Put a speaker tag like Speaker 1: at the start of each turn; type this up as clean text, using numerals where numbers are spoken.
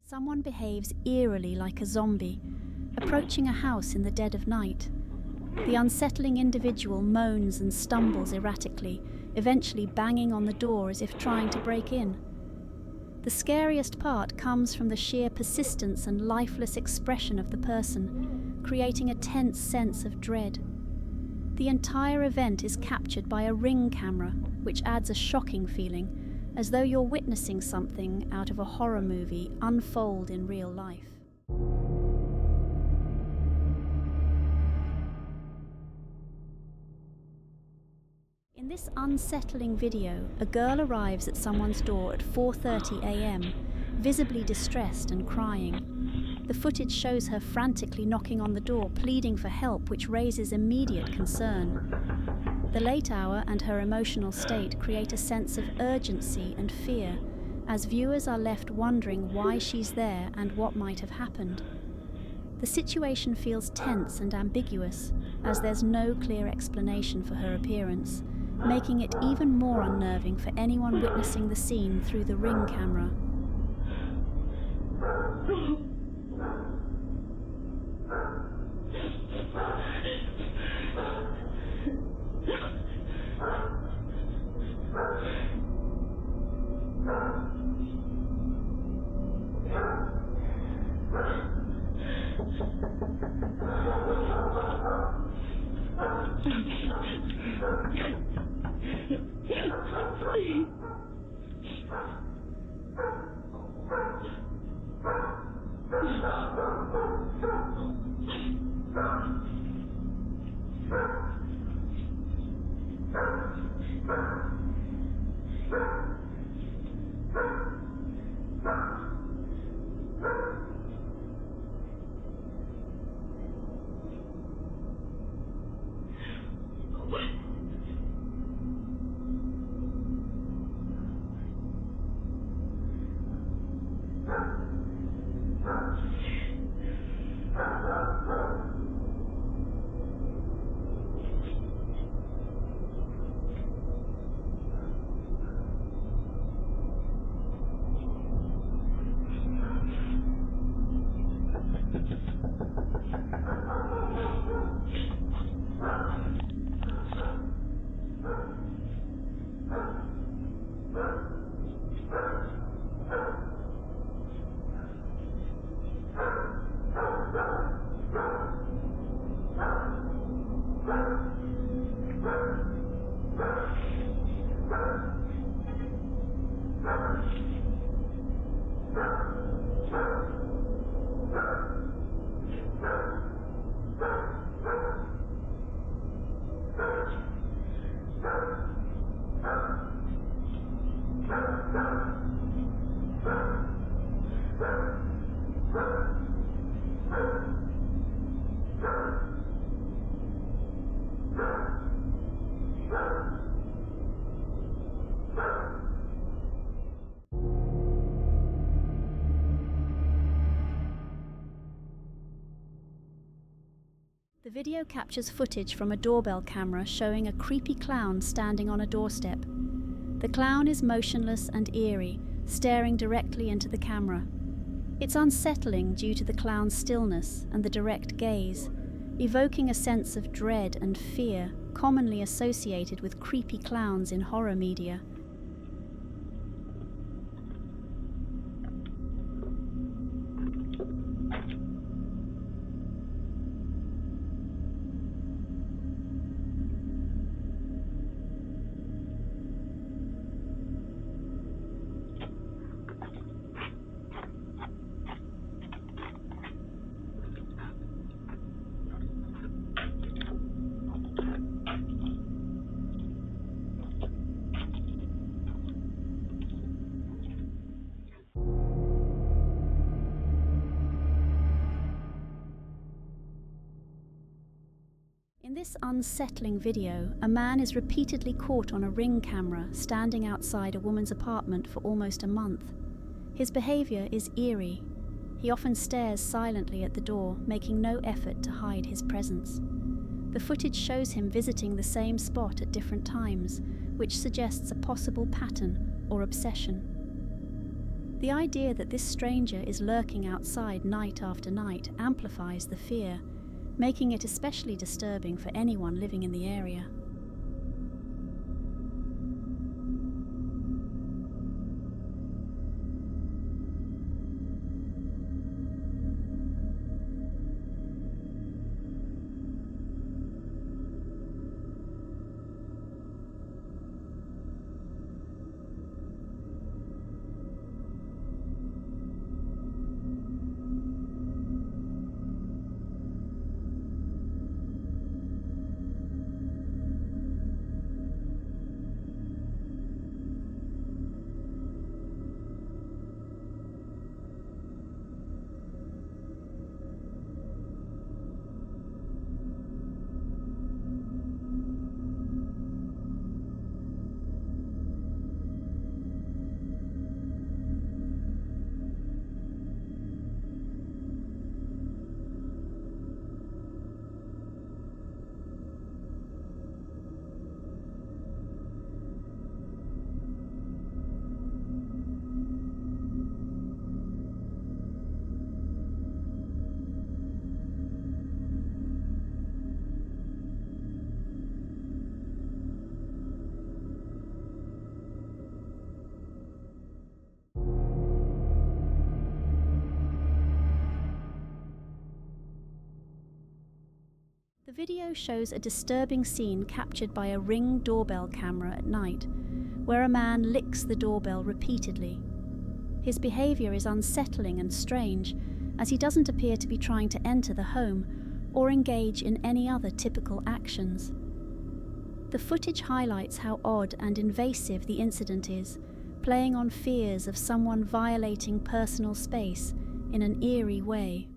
Speaker 1: Someone behaves eerily like a zombie, approaching a house in the dead of night. The unsettling individual moans and stumbles erratically, eventually banging on the door as if trying to break in. The scariest part comes from the sheer persistence and lifeless expression of the person, creating a tense sense of dread. The entire event is captured by a Ring camera, which adds a shocking feeling, as though you're witnessing something out of a horror movie unfold in real life. In this unsettling video, a girl arrives at someone's door at 4:30 a.m., visibly distressed and crying. The footage shows her frantically knocking on the door, pleading for help, which raises immediate concern. The late hour and her emotional state create a sense of urgency and fear, as viewers are left wondering why she's there and what might have happened. The situation feels tense and ambiguous, as there's no clear explanation for her appearance, making it even more unnerving for anyone witnessing the scene through the Ring camera. The video captures footage from a doorbell camera showing a creepy clown standing on a doorstep. The clown is motionless and eerie, staring directly into the camera. It's unsettling due to the clown's stillness and the direct gaze, evoking a sense of dread and fear commonly associated with creepy clowns in horror media. In this unsettling video, a man is repeatedly caught on a Ring camera standing outside a woman's apartment for almost a month. His behavior is eerie. He often stares silently at the door, making no effort to hide his presence. The footage shows him visiting the same spot at different times, which suggests a possible pattern or obsession. The idea that this stranger is lurking outside night after night amplifies the fear, making it especially disturbing for anyone living in the area. The video shows a disturbing scene captured by a Ring doorbell camera at night, where a man licks the doorbell repeatedly. His behaviour is unsettling and strange, as he doesn't appear to be trying to enter the home or engage in any other typical actions. The footage highlights how odd and invasive the incident is, playing on fears of someone violating personal space in an eerie way.